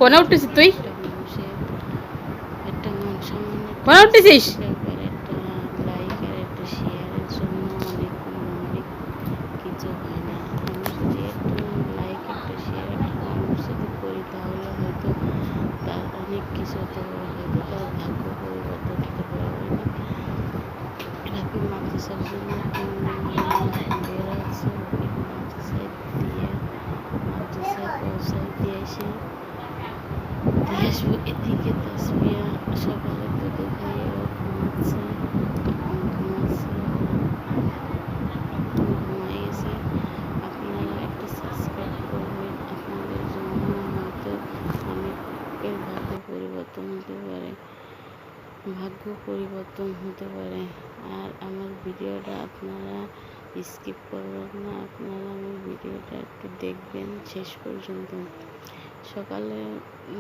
কোনে উঠতেছিস তুই? একটা মানুষের একটা মান সম্মান কোনে উঠতেছিস? ব্যাপার, একটা লাইক আর একটা শেয়ারের জন্য অনেক অনেক কিছু হয় না। আমি যদি একটা লাইক একটা শেয়ার একটা কমেন্টস যদি করি তাহলে হয়তো তার অনেক কিছু হতে পারে, হয়তো তার ভাগ্য পরিবর্তন হতে পারে। অনেক রাফি মাদ্রাসার জন্য বের আছে, রাফি মাদ্রাসায় দিয়ে মাদ্রাসায় পৌঁছায় দিয়ে এসে দিয়ে আসবো। এদিকে তাসফিয়া সকালে দুধ খাইয়ে ও ঘুমাচ্ছে, ঘুমাই গেছে। আপনারা একটা সাবস্ক্রাইব করবেন, আপনাদের জন্য হয়তো অনেকের ভাগ্য পরিবর্তন হতে পারে, আর আমার ভিডিওটা আপনারা স্কিপ করবেন না, আপনারা আমার ভিডিওটা একটু দেখবেন শেষ পর্যন্ত। সকালে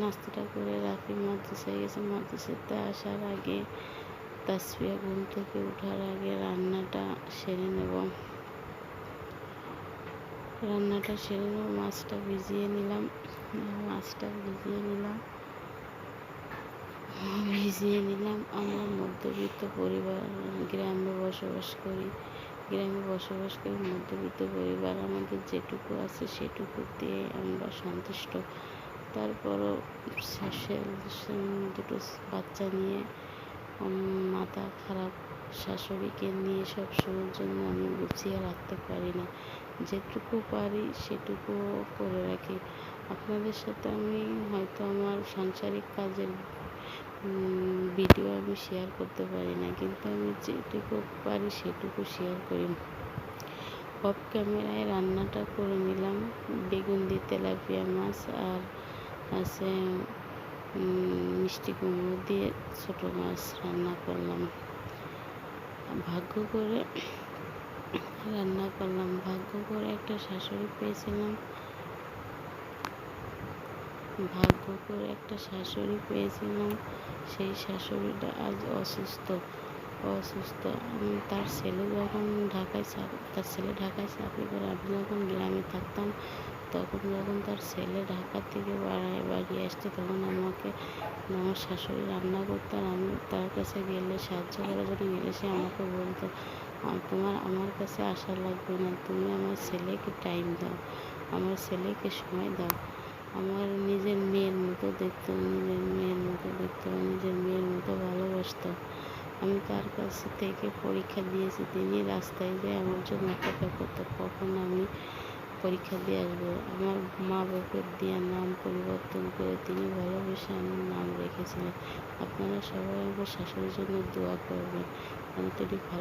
নাস্তাটা করে রাফি মাদ্রাসায় গেছে। মাদ্রাসাতে আসার আগে তাসফিয়া ঘুম থেকে ওঠার আগে রান্নাটা সেরে নেব। মাছটা ভিজিয়ে নিলাম। আমরা মধ্যবিত্ত পরিবার, গ্রামে বসবাস করি মধ্যবিত্ত পরিবার। আমাদের যেটুকু আছে সেটুকু দিয়ে আমরা সন্তুষ্ট। তারপরও দুটো বাচ্চা নিয়ে মাথা খারাপ শাশুড়িকে নিয়ে সব সময়ের জন্য আমি গুছিয়ে রাখতে পারি না। যেটুকু পারি সেটুকু করে রাখি। আপনাদের সাথে আমি হয়তো আমার সাংসারিক কাজের ভিডিও আমি শেয়ার করতে পারি না, কিন্তু আমি যেটুকু পারি সেটুকু শেয়ার করি। অফ ক্যামেরায় রান্নাটা করে নিলাম। বেগুন দিয়ে তেলাপিয়া মাছ আর আছে মিষ্টি কুমড়ো দিয়ে ছোটো মাছ রান্না করলাম। ভাগ্য করে একটা শাশুড়ি পেয়েছিলাম। সেই শাশুড়িটা আজ অসুস্থ। তার ছেলে ঢাকায় চাকরি করে, আমি যখন গ্রামে থাকতাম তখন যখন তার ছেলে ঢাকা থেকে বাড়ি আসতো তখন আমার শাশুড়ি রান্না করতো, আর আমি তার কাছে গেলে সাহায্য করার জন্য গেলে সে আমাকে বলতো, তোমার আমার কাছে আসা লাগবে না, তুমি আমার ছেলেকে টাইম দাও, আমার ছেলেকে সময় দাও। আমার নিজের মেয়ের মতো দেখতো, নিজের মেয়ের মতো ভালোবাসতো। আমি তার কাছ থেকে পরীক্ষা দিয়েছি। তিনি রাস্তায় যেয়ে আমার জন্য অপেক্ষা করতো কখন আমি পরীক্ষা দিয়ে আসবো। আমার মা বাপের দেওয়া নাম পরিবর্তন করে তিনি ভালোবেসে আমার নাম রেখেছিলেন। আপনারা সবাই আমার শাশুড়ির জন্য দোয়া করবেন, আমি তিনি ভালো